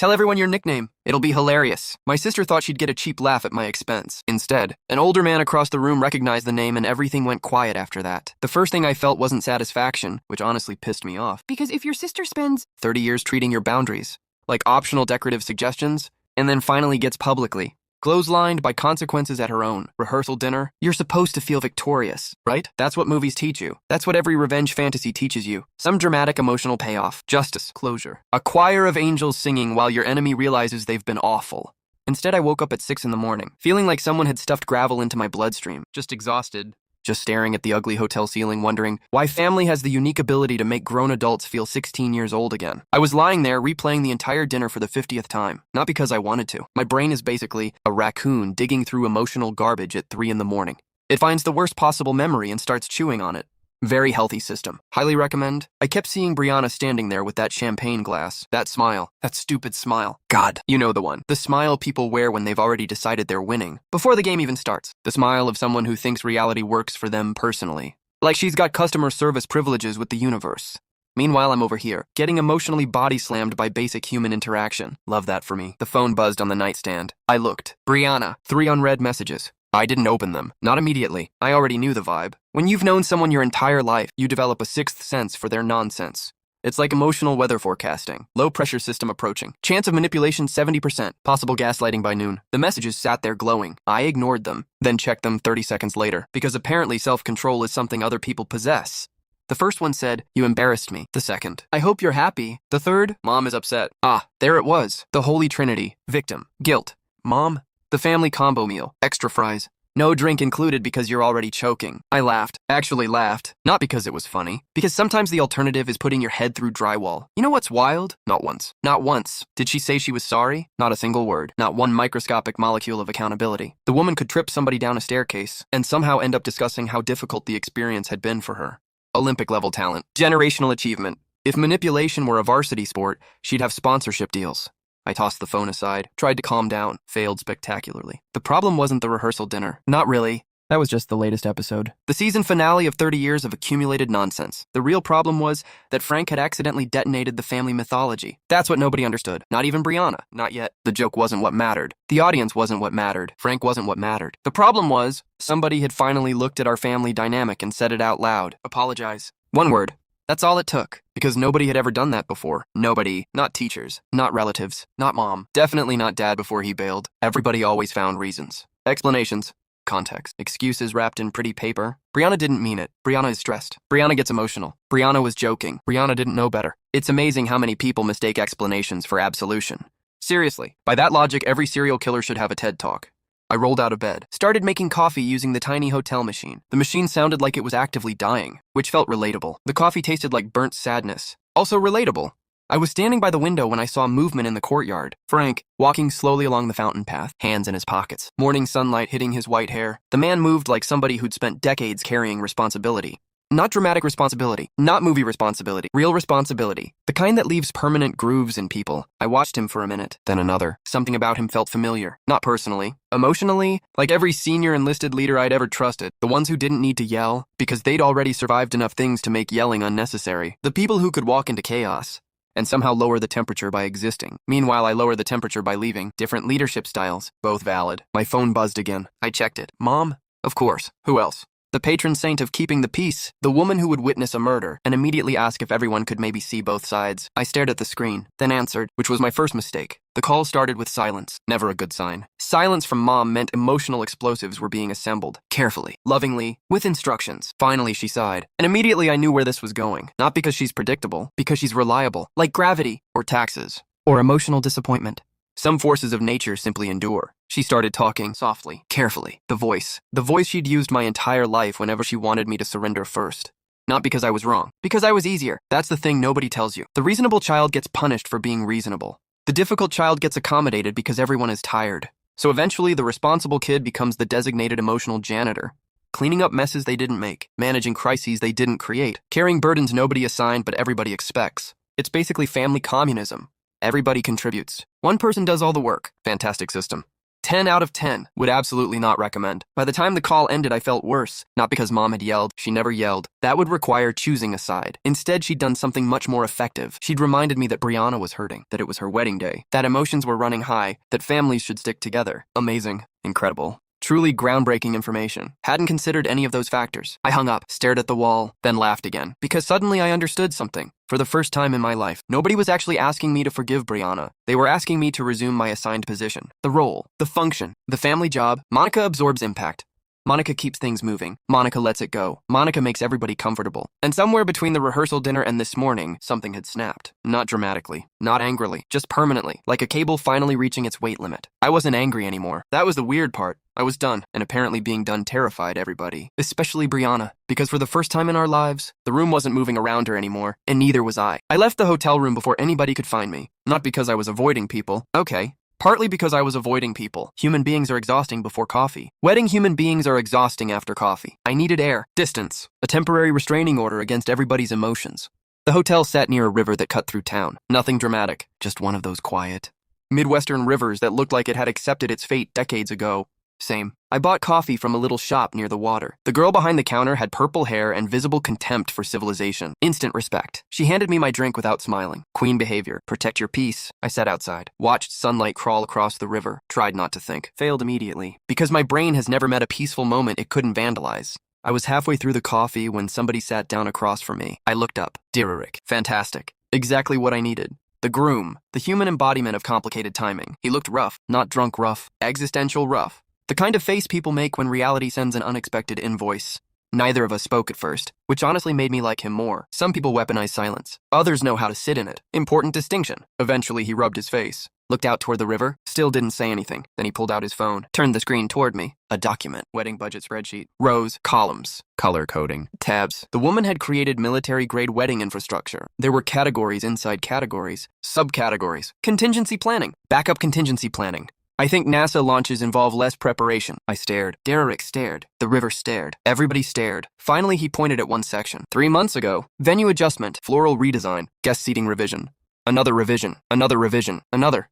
Tell everyone your nickname. It'll be hilarious. My sister thought she'd get a cheap laugh at my expense. Instead, an older man across the room recognized the name and everything went quiet after that. The first thing I felt wasn't satisfaction, which honestly pissed me off. Because if your sister spends 30 years treating your boundaries, like optional decorative suggestions, and then finally gets publicly clotheslined by consequences at her own rehearsal dinner, you're supposed to feel victorious, right? That's what movies teach you. That's what every revenge fantasy teaches you. Some dramatic emotional payoff, justice, closure. A choir of angels singing while your enemy realizes they've been awful. Instead, I woke up at 6 in the morning, feeling like someone had stuffed gravel into my bloodstream, just exhausted. Just staring at the ugly hotel ceiling, wondering why family has the unique ability to make grown adults feel 16 years old again. I was lying there replaying the entire dinner for the 50th time, not because I wanted to. My brain is basically a raccoon digging through emotional garbage at 3 in the morning. It finds the worst possible memory and starts chewing on it. Very healthy system. Highly recommend. I kept seeing Brianna standing there with that champagne glass, that smile, that stupid smile. God, you know the one. The smile people wear when they've already decided they're winning, before the game even starts. The smile of someone who thinks reality works for them personally. Like she's got customer service privileges with the universe. Meanwhile, I'm over here, getting emotionally body slammed by basic human interaction. Love that for me. The phone buzzed on the nightstand. I looked. Brianna. 3 unread messages. I didn't open them. Not immediately. I already knew the vibe. When you've known someone your entire life, you develop a sixth sense for their nonsense. It's like emotional weather forecasting. Low pressure system approaching. Chance of manipulation 70%. Possible gaslighting by noon. The messages sat there glowing. I ignored them, then checked them 30 seconds later, because apparently self-control is something other people possess. The first one said, "You embarrassed me." The second, "I hope you're happy." The third, "Mom is upset." Ah, there it was. The holy trinity. Victim. Guilt. Mom. The family combo meal. Extra fries. No drink included because you're already choking. I laughed. Actually laughed. Not because it was funny. Because sometimes the alternative is putting your head through drywall. You know what's wild? Not once. Not once. Did she say she was sorry? Not a single word. Not one microscopic molecule of accountability. The woman could trip somebody down a staircase and somehow end up discussing how difficult the experience had been for her. Olympic-level talent. Generational achievement. If manipulation were a varsity sport, she'd have sponsorship deals. I tossed the phone aside, tried to calm down, failed spectacularly. The problem wasn't the rehearsal dinner. Not really. That was just the latest episode. The season finale of 30 years of accumulated nonsense. The real problem was that Frank had accidentally detonated the family mythology. That's what nobody understood. Not even Brianna. Not yet. The joke wasn't what mattered. The audience wasn't what mattered. Frank wasn't what mattered. The problem was, somebody had finally looked at our family dynamic and said it out loud. Apologize. One word. That's all it took, because nobody had ever done that before. Nobody. Not teachers. Not relatives. Not mom. Definitely not dad before he bailed. Everybody always found reasons. Explanations. Context. Excuses wrapped in pretty paper. Brianna didn't mean it. Brianna is stressed. Brianna gets emotional. Brianna was joking. Brianna didn't know better. It's amazing how many people mistake explanations for absolution. Seriously. By that logic, every serial killer should have a TED Talk. I rolled out of bed, started making coffee using the tiny hotel machine. The machine sounded like it was actively dying, which felt relatable. The coffee tasted like burnt sadness. Also relatable. I was standing by the window when I saw movement in the courtyard. Frank, walking slowly along the fountain path, hands in his pockets, morning sunlight hitting his white hair. The man moved like somebody who'd spent decades carrying responsibility. Not dramatic responsibility, not movie responsibility, real responsibility. The kind that leaves permanent grooves in people. I watched him for a minute, then another. Something about him felt familiar. Not personally. Emotionally, like every senior enlisted leader I'd ever trusted. The ones who didn't need to yell, because they'd already survived enough things to make yelling unnecessary. The people who could walk into chaos and somehow lower the temperature by existing. Meanwhile, I lower the temperature by leaving. Different leadership styles, both valid. My phone buzzed again. I checked it. Mom? Of course. Who else? The patron saint of keeping the peace, the woman who would witness a murder and immediately ask if everyone could maybe see both sides. I stared at the screen, then answered, which was my first mistake. The call started with silence, never a good sign. Silence from Mom meant emotional explosives were being assembled, carefully, lovingly, with instructions. Finally, she sighed, and immediately I knew where this was going. Not because she's predictable, because she's reliable, like gravity, or taxes, or emotional disappointment. Some forces of nature simply endure. She started talking softly, carefully. The voice she'd used my entire life whenever she wanted me to surrender first. Not because I was wrong, because I was easier. That's the thing nobody tells you. The reasonable child gets punished for being reasonable. The difficult child gets accommodated because everyone is tired. So eventually the responsible kid becomes the designated emotional janitor, cleaning up messes they didn't make, managing crises they didn't create, carrying burdens nobody assigned but everybody expects. It's basically family communism. Everybody contributes. One person does all the work. Fantastic system. 10 out of 10. Would absolutely not recommend. By the time the call ended, I felt worse. Not because Mom had yelled. She never yelled. That would require choosing a side. Instead, she'd done something much more effective. She'd reminded me that Brianna was hurting, that it was her wedding day, that emotions were running high, that families should stick together. Amazing. Incredible. Truly groundbreaking information. Hadn't considered any of those factors. I hung up, stared at the wall, then laughed again. Because suddenly I understood something. For the first time in my life, nobody was actually asking me to forgive Brianna. They were asking me to resume my assigned position. The role, the function, the family job. Monica absorbs impact. Monica keeps things moving. Monica lets it go. Monica makes everybody comfortable. And somewhere between the rehearsal dinner and this morning, something had snapped. Not dramatically, not angrily, just permanently, like a cable finally reaching its weight limit. I wasn't angry anymore. That was the weird part. I was done, and apparently being done terrified everybody, especially Brianna, because for the first time in our lives, the room wasn't moving around her anymore, and neither was I. I left the hotel room before anybody could find me. Not because I was avoiding people. Okay. Partly because I was avoiding people. Human beings are exhausting before coffee. Wedding human beings are exhausting after coffee. I needed air, distance, a temporary restraining order against everybody's emotions. The hotel sat near a river that cut through town. Nothing dramatic, just one of those quiet, Midwestern rivers that looked like it had accepted its fate decades ago. Same. I bought coffee from a little shop near the water. The girl behind the counter had purple hair and visible contempt for civilization. Instant respect. She handed me my drink without smiling. Queen behavior. Protect your peace. I sat outside. Watched sunlight crawl across the river. Tried not to think. Failed immediately. Because my brain has never met a peaceful moment it couldn't vandalize. I was halfway through the coffee when somebody sat down across from me. I looked up. Dererick. Fantastic. Exactly what I needed. The groom. The human embodiment of complicated timing. He looked rough. Not drunk rough. Existential rough. The kind of face people make when reality sends an unexpected invoice. Neither of us spoke at first, which honestly made me like him more. Some people weaponize silence. Others know how to sit in it. Important distinction. Eventually, he rubbed his face. Looked out toward the river. Still didn't say anything. Then he pulled out his phone. Turned the screen toward me. A document. Wedding budget spreadsheet. Rows. Columns. Color coding. Tabs. The woman had created military-grade wedding infrastructure. There were categories inside categories. Subcategories. Contingency planning. Backup contingency planning. I think NASA launches involve less preparation. I stared. Dererick stared. The river stared. Everybody stared. Finally, he pointed at one section. 3 months ago, venue adjustment, floral redesign, guest seating revision. Another revision. Another revision. Another.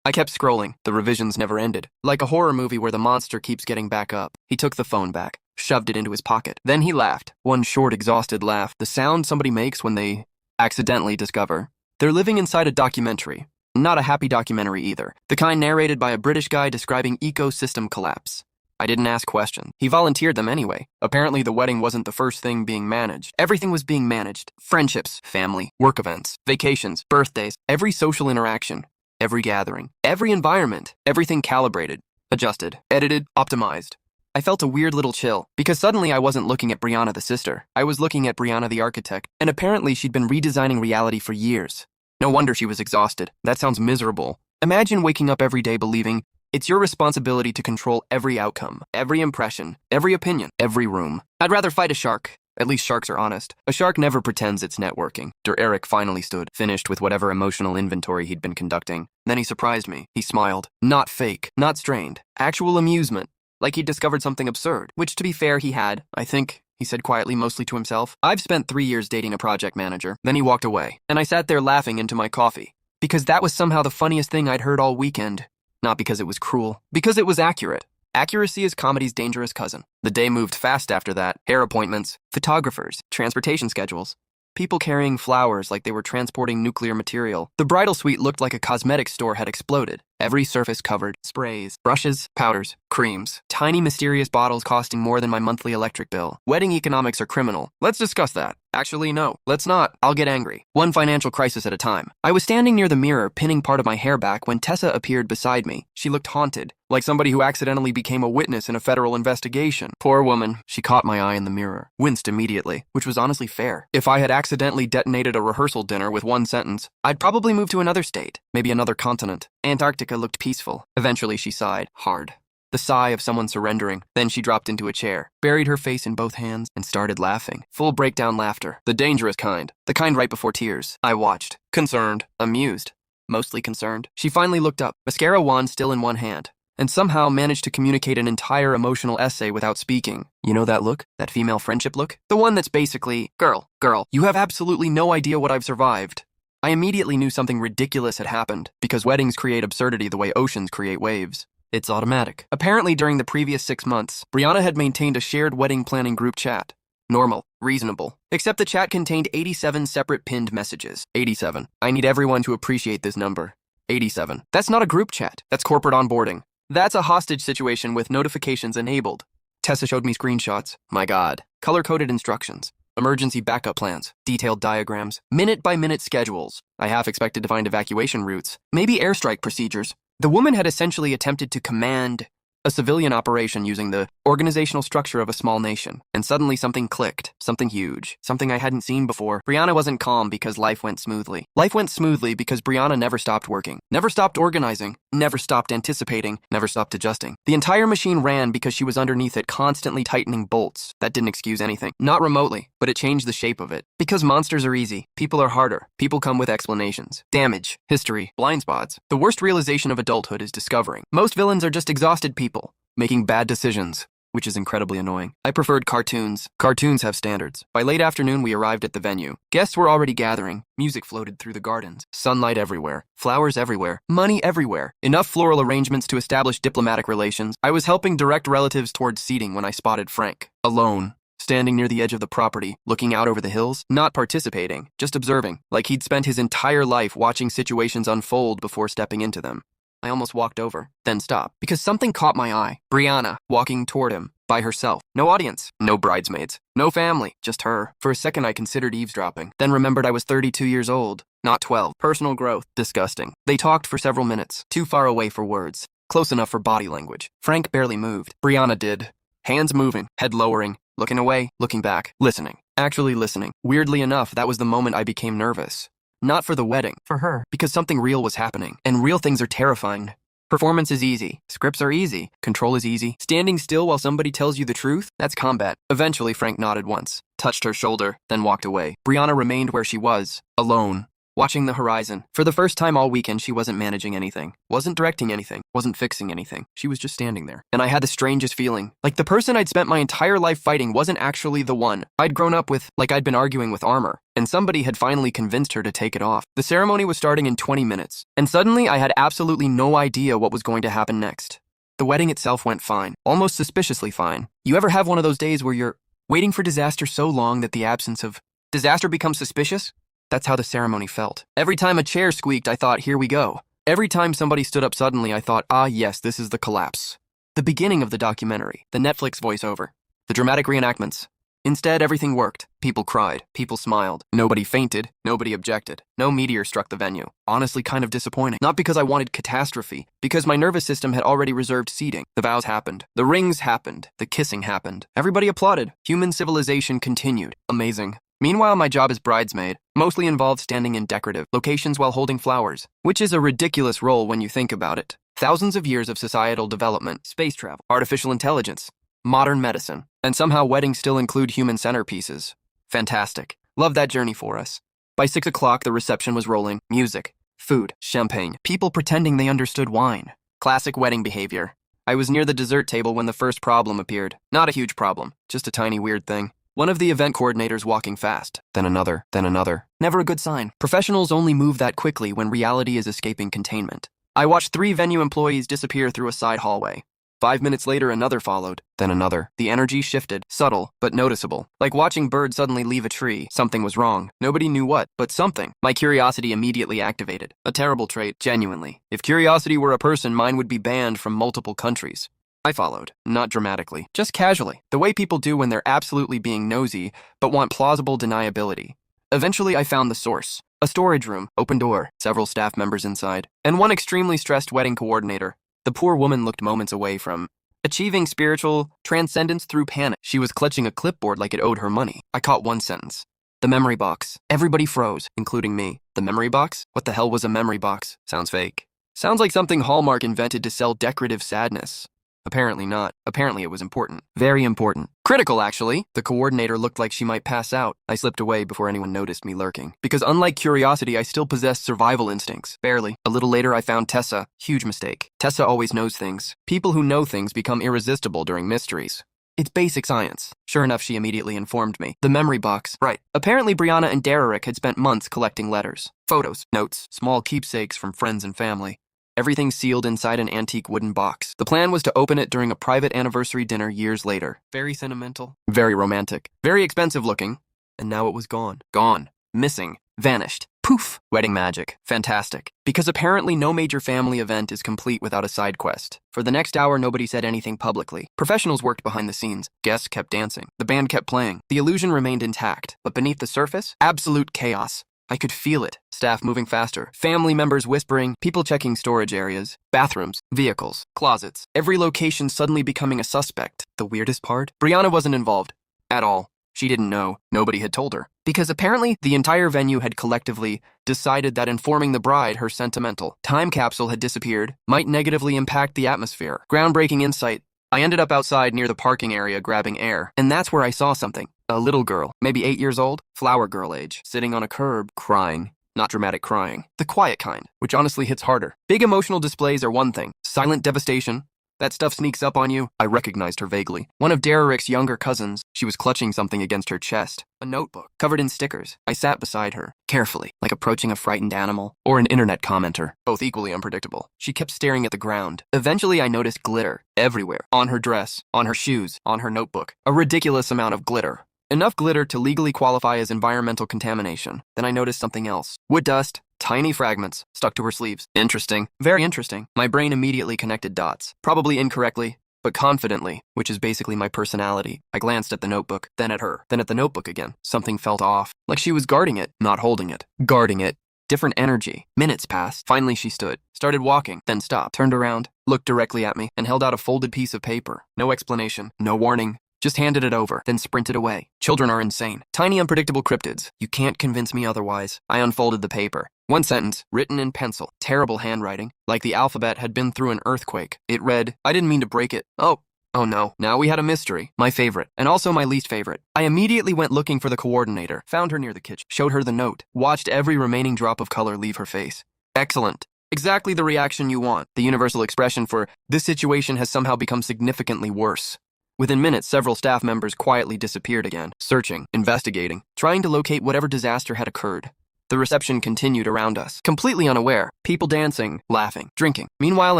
I kept scrolling. The revisions never ended. Like a horror movie where the monster keeps getting back up. He took the phone back, shoved it into his pocket. Then he laughed. One short, exhausted laugh. The sound somebody makes when they accidentally discover they're living inside a documentary. Not a happy documentary either. The kind narrated by a British guy describing ecosystem collapse. I didn't ask questions. He volunteered them anyway. Apparently the wedding wasn't the first thing being managed. Everything was being managed. Friendships, family, work events, vacations, birthdays, every social interaction, every gathering, every environment, everything calibrated, adjusted, edited, optimized. I felt a weird little chill, because suddenly I wasn't looking at Brianna the sister. I was looking at Brianna the architect, and apparently she'd been redesigning reality for years. No wonder she was exhausted. That sounds miserable. Imagine waking up every day believing it's your responsibility to control every outcome, every impression, every opinion, every room. I'd rather fight a shark. At least sharks are honest. A shark never pretends it's networking. Dererick finally stood, finished with whatever emotional inventory he'd been conducting. Then he surprised me. He smiled. Not fake, not strained. Actual amusement. Like he'd discovered something absurd, which to be fair he had, I think. He said quietly, mostly to himself. I've spent 3 years dating a project manager. Then he walked away, and I sat there laughing into my coffee. Because that was somehow the funniest thing I'd heard all weekend. Not because it was cruel, because it was accurate. Accuracy is comedy's dangerous cousin. The day moved fast after that. Hair appointments, photographers, transportation schedules. People carrying flowers like they were transporting nuclear material. The bridal suite looked like a cosmetics store had exploded. Every surface covered. Sprays, brushes, powders, creams. Tiny mysterious bottles costing more than my monthly electric bill. Wedding economics are criminal. Let's discuss that. Actually, no. Let's not. I'll get angry. One financial crisis at a time. I was standing near the mirror, pinning part of my hair back when Tessa appeared beside me. She looked haunted, like somebody who accidentally became a witness in a federal investigation. Poor woman. She caught my eye in the mirror. Winced immediately, which was honestly fair. If I had accidentally detonated a rehearsal dinner with one sentence, I'd probably move to another state, maybe another continent. Antarctica looked peaceful. Eventually she sighed, hard. The sigh of someone surrendering. Then she dropped into a chair, buried her face in both hands, and started laughing. Full breakdown laughter. The dangerous kind. The kind right before tears. I watched. Concerned. Amused. Mostly concerned. She finally looked up, mascara wand still in one hand, and somehow managed to communicate an entire emotional essay without speaking. You know that look? That female friendship look? The one that's basically, girl, you have absolutely no idea what I've survived. I immediately knew something ridiculous had happened, because weddings create absurdity the way oceans create waves. It's automatic. Apparently, during the previous 6 months, Brianna had maintained a shared wedding planning group chat. Normal. Reasonable. Except the chat contained 87 separate pinned messages. 87. I need everyone to appreciate this number. 87. That's not a group chat. That's corporate onboarding. That's a hostage situation with notifications enabled. Tessa showed me screenshots. My God. Color-coded instructions. Emergency backup plans. Detailed diagrams. Minute-by-minute schedules. I half expected to find evacuation routes. Maybe airstrike procedures. The woman had essentially attempted to command a civilian operation using the organizational structure of a small nation. And suddenly something clicked. Something huge. Something I hadn't seen before. Brianna wasn't calm because life went smoothly. Life went smoothly because Brianna never stopped working. Never stopped organizing. Never stopped anticipating. Never stopped adjusting. The entire machine ran because she was underneath it, constantly tightening bolts. That didn't excuse anything. Not remotely, but it changed the shape of it. Because monsters are easy. People are harder. People come with explanations. Damage. History. Blind spots. The worst realization of adulthood is discovering. Most villains are just exhausted people making bad decisions, which is incredibly annoying. I preferred cartoons. Cartoons have standards. By late afternoon, we arrived at the venue. Guests were already gathering. Music floated through the gardens. Sunlight everywhere. Flowers everywhere. Money everywhere. Enough floral arrangements to establish diplomatic relations. I was helping direct relatives towards seating when I spotted Frank. Alone. Standing near the edge of the property, looking out over the hills, not participating, just observing, like he'd spent his entire life watching situations unfold before stepping into them. I almost walked over, then stopped, because something caught my eye. Brianna, walking toward him, by herself. No audience, no bridesmaids, no family, just her. For a second I considered eavesdropping, then remembered I was 32 years old, not 12. Personal growth. Disgusting. They talked for several minutes, too far away for words, close enough for body language. Frank barely moved. Brianna did. Hands moving, head lowering, looking away, looking back, listening. Actually listening. Weirdly enough, that was the moment I became nervous. Not for the wedding, for her, because something real was happening, and real things are terrifying. Performance is easy. Scripts are easy. Control is easy. Standing still while somebody tells you the truth, that's combat. Eventually, Frank nodded once, touched her shoulder, then walked away. Brianna remained where she was, alone, watching the horizon. For the first time all weekend, she wasn't managing anything, wasn't directing anything, wasn't fixing anything. She was just standing there. And I had the strangest feeling, like the person I'd spent my entire life fighting wasn't actually the one I'd grown up with, like I'd been arguing with armor, and somebody had finally convinced her to take it off. The ceremony was starting in 20 minutes, and suddenly I had absolutely no idea what was going to happen next. The wedding itself went fine, almost suspiciously fine. You ever have one of those days where you're waiting for disaster so long that the absence of disaster becomes suspicious? That's how the ceremony felt. Every time a chair squeaked, I thought, here we go. Every time somebody stood up suddenly, I thought, ah yes, this is the collapse. The beginning of the documentary, the Netflix voiceover, the dramatic reenactments. Instead, everything worked. People cried. People smiled. Nobody fainted. Nobody objected. No meteor struck the venue. Honestly, kind of disappointing. Not because I wanted catastrophe, because my nervous system had already reserved seating. The vows happened. The rings happened. The kissing happened. Everybody applauded. Human civilization continued. Amazing. Meanwhile, my job as bridesmaid mostly involved standing in decorative locations while holding flowers, which is a ridiculous role when you think about it. Thousands of years of societal development, space travel, artificial intelligence, modern medicine, and somehow weddings still include human centerpieces. Fantastic. Love that journey for us. By 6 o'clock, the reception was rolling. Music, food, champagne, people pretending they understood wine. Classic wedding behavior. I was near the dessert table when the first problem appeared. Not a huge problem, just a tiny weird thing. One of the event coordinators walking fast, then another, then another. Never a good sign. Professionals only move that quickly when reality is escaping containment. I watched 3 venue employees disappear through a side hallway. 5 minutes later, another followed, then another. The energy shifted, subtle, but noticeable. Like watching birds suddenly leave a tree. Something was wrong. Nobody knew what, but something. My curiosity immediately activated. A terrible trait, genuinely. If curiosity were a person, mine would be banned from multiple countries. I followed, not dramatically, just casually, the way people do when they're absolutely being nosy, but want plausible deniability. Eventually, I found the source. A storage room, open door, several staff members inside, and one extremely stressed wedding coordinator. The poor woman looked moments away from achieving spiritual transcendence through panic. She was clutching a clipboard like it owed her money. I caught one sentence. The memory box. Everybody froze, including me. The memory box? What the hell was a memory box? Sounds fake. Sounds like something Hallmark invented to sell decorative sadness. Apparently not. Apparently it was important. Very important. Critical, actually. The coordinator looked like she might pass out. I slipped away before anyone noticed me lurking. Because unlike curiosity, I still possessed survival instincts. Barely. A little later, I found Tessa. Huge mistake. Tessa always knows things. People who know things become irresistible during mysteries. It's basic science. Sure enough, she immediately informed me. The memory box. Right. Apparently, Brianna and Derek had spent months collecting letters, photos, notes, small keepsakes from friends and family. everything sealed inside an antique wooden box. The plan was to open it during a private anniversary dinner years later. Very sentimental, very romantic, very expensive looking, and now it was gone. Gone. Missing. Vanished. Poof! Wedding magic. Fantastic. Because apparently no major family event is complete without a side quest. For the next hour, nobody said anything publicly. Professionals worked behind the scenes. Guests kept dancing. The band kept playing. The illusion remained intact. But beneath the surface, absolute chaos. I could feel it. Staff moving faster, family members whispering, people checking storage areas, bathrooms, vehicles, closets. Every location suddenly becoming a suspect. The weirdest part? Brianna wasn't involved. At all. She didn't know. Nobody had told her. Because apparently, the entire venue had collectively decided that informing the bride her sentimental time capsule had disappeared might negatively impact the atmosphere. Groundbreaking insight. I ended up outside near the parking area grabbing air, and that's where I saw something. A little girl, maybe 8 years old, flower girl age, sitting on a curb, crying. Not dramatic crying. The quiet kind, which honestly hits harder. Big emotional displays are one thing. Silent devastation. That stuff sneaks up on you. I recognized her vaguely. One of Derek's younger cousins. She was clutching something against her chest. A notebook, covered in stickers. I sat beside her, carefully, like approaching a frightened animal, or an internet commenter, both equally unpredictable. She kept staring at the ground. Eventually, I noticed glitter everywhere. On her dress, on her shoes, on her notebook. A ridiculous amount of glitter. Enough glitter to legally qualify as environmental contamination. Then I noticed something else. Wood dust. Tiny fragments stuck to her sleeves. Interesting. Very interesting. My brain immediately connected dots. Probably incorrectly, but confidently, which is basically my personality. I glanced at the notebook, then at her, then at the notebook again. Something felt off. Like she was guarding it, not holding it. Guarding it. Different energy. Minutes passed. Finally she stood, started walking, then stopped, turned around, looked directly at me, and held out a folded piece of paper. No explanation, no warning. Just handed it over, then sprinted away. Children are insane. Tiny, unpredictable cryptids. You can't convince me otherwise. I unfolded the paper. One sentence, written in pencil. Terrible handwriting. Like the alphabet had been through an earthquake. It read, I didn't mean to break it. Oh no. Now we had a mystery. My favorite, and also my least favorite. I immediately went looking for the coordinator. Found her near the kitchen. Showed her the note. Watched every remaining drop of color leave her face. Excellent. Exactly the reaction you want. The universal expression for, this situation has somehow become significantly worse. Within minutes, several staff members quietly disappeared again, searching, investigating, trying to locate whatever disaster had occurred. The reception continued around us, completely unaware, people dancing, laughing, drinking. Meanwhile,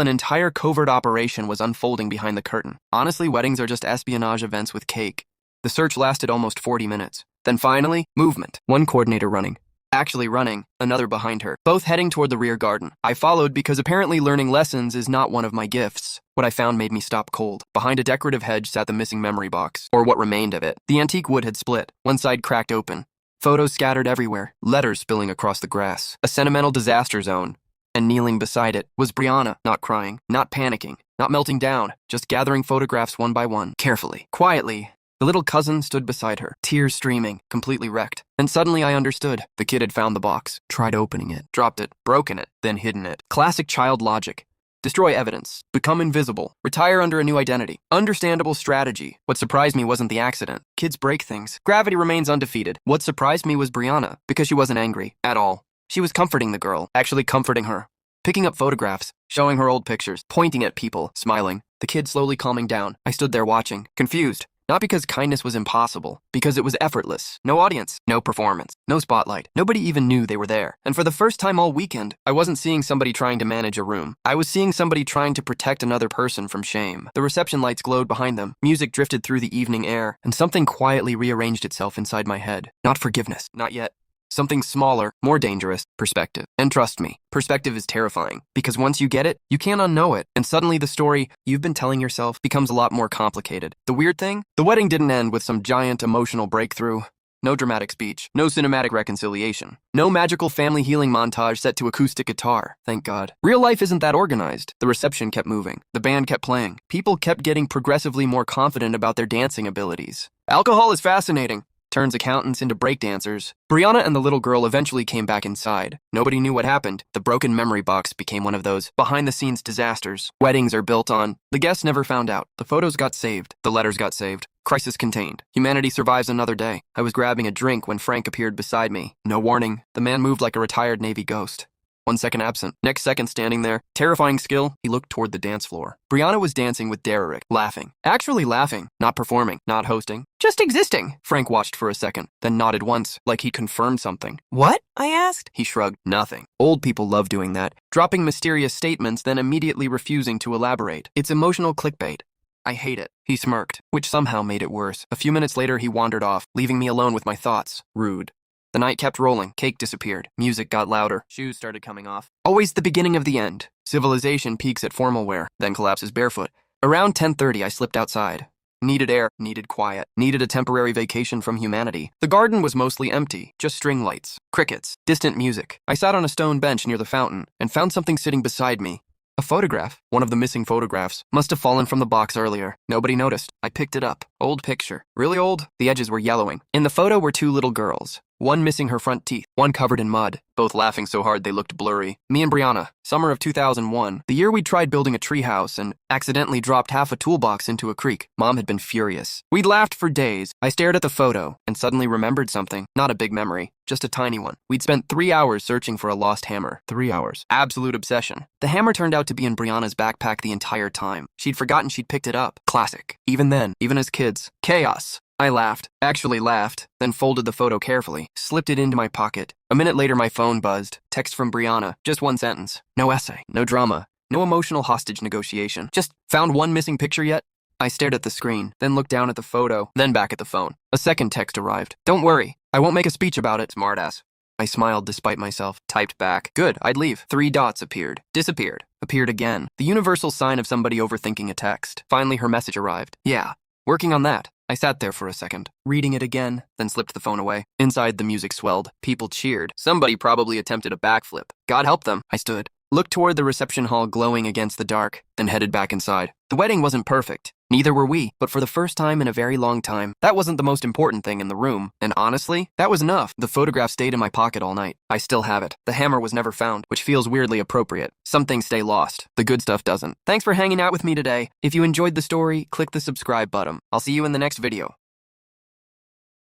an entire covert operation was unfolding behind the curtain. Honestly, weddings are just espionage events with cake. The search lasted almost 40 minutes. Then finally, movement. One coordinator running. Actually running, another behind her, both heading toward the rear garden. I followed because apparently learning lessons is not one of my gifts. What I found made me stop cold. Behind a decorative hedge sat the missing memory box, or what remained of it. The antique wood had split, one side cracked open. Photos scattered everywhere, letters spilling across the grass. A sentimental disaster zone. And kneeling beside it was Brianna, not crying, not panicking, not melting down, just gathering photographs one by one, carefully, quietly. The little cousin stood beside her, tears streaming, completely wrecked. And suddenly I understood. The kid had found the box, tried opening it, dropped it, broken it, then hidden it. Classic child logic. Destroy evidence, become invisible, retire under a new identity. Understandable strategy. What surprised me wasn't the accident. Kids break things. Gravity remains undefeated. What surprised me was Brianna, because she wasn't angry at all. She was comforting the girl, actually comforting her. Picking up photographs, showing her old pictures, pointing at people, smiling. The kid slowly calming down. I stood there watching, confused. Not because kindness was impossible, because it was effortless. No audience, no performance, no spotlight. Nobody even knew they were there. And for the first time all weekend, I wasn't seeing somebody trying to manage a room. I was seeing somebody trying to protect another person from shame. The reception lights glowed behind them. Music drifted through the evening air, and something quietly rearranged itself inside my head. Not forgiveness, not yet. Something smaller, more dangerous, perspective. And trust me, perspective is terrifying, because once you get it, you can't unknow it, and suddenly the story you've been telling yourself becomes a lot more complicated. The weird thing? The wedding didn't end with some giant emotional breakthrough. No dramatic speech, no cinematic reconciliation, no magical family healing montage set to acoustic guitar, thank God. Real life isn't that organized. The reception kept moving, the band kept playing, people kept getting progressively more confident about their dancing abilities. Alcohol is fascinating. Turns accountants into breakdancers. Brianna and the little girl eventually came back inside. Nobody knew what happened. The broken memory box became one of those behind-the-scenes disasters weddings are built on. The guests never found out. The photos got saved. The letters got saved. Crisis contained. Humanity survives another day. I was grabbing a drink when Frank appeared beside me. No warning. The man moved like a retired Navy ghost. 1 second absent. Next second standing there. Terrifying skill, he looked toward the dance floor. Brianna was dancing with Derek, laughing. Actually laughing, not performing, not hosting. Just existing. Frank watched for a second, then nodded once, like he confirmed something. What? I asked. He shrugged. Nothing. Old people love doing that, dropping mysterious statements, then immediately refusing to elaborate. It's emotional clickbait. I hate it. He smirked, which somehow made it worse. A few minutes later, he wandered off, leaving me alone with my thoughts. Rude. The night kept rolling. Cake disappeared. Music got louder. Shoes started coming off. Always the beginning of the end. Civilization peaks at formal wear, then collapses barefoot. Around 10:30, I slipped outside. Needed air, needed quiet, needed a temporary vacation from humanity. The garden was mostly empty, just string lights, crickets, distant music. I sat on a stone bench near the fountain and found something sitting beside me. A photograph. One of the missing photographs. Must have fallen from the box earlier. Nobody noticed. I picked it up. Old picture. Really old? The edges were yellowing. In the photo were 2 little girls. One missing her front teeth, one covered in mud, both laughing so hard they looked blurry. Me and Brianna, summer of 2001, the year we tried building a treehouse and accidentally dropped half a toolbox into a creek. Mom had been furious. We'd laughed for days. I stared at the photo and suddenly remembered something. Not a big memory, just a tiny one. We'd spent 3 hours searching for a lost hammer. 3 hours. Absolute obsession. The hammer turned out to be in Brianna's backpack the entire time. She'd forgotten she'd picked it up. Classic. Even then, even as kids. Chaos. I laughed, actually laughed, then folded the photo carefully, slipped it into my pocket. A minute later, my phone buzzed. Text from Brianna. Just 1 sentence. No essay, no drama, no emotional hostage negotiation. Just, found one missing picture yet? I stared at the screen, then looked down at the photo, then back at the phone. A second text arrived. Don't worry, I won't make a speech about it, smartass. I smiled despite myself, typed back. Good, I'd leave. 3 dots appeared. Disappeared. Appeared again. The universal sign of somebody overthinking a text. Finally, her message arrived. Yeah, working on that. I sat there for a second, reading it again, then slipped the phone away. Inside, the music swelled. People cheered. Somebody probably attempted a backflip. God help them. I stood, looked toward the reception hall glowing against the dark, then headed back inside. The wedding wasn't perfect. Neither were we, but for the first time in a very long time, that wasn't the most important thing in the room. And honestly, that was enough. The photograph stayed in my pocket all night. I still have it. The hammer was never found, which feels weirdly appropriate. Some things stay lost. The good stuff doesn't. Thanks for hanging out with me today. If you enjoyed the story, click the subscribe button. I'll see you in the next video.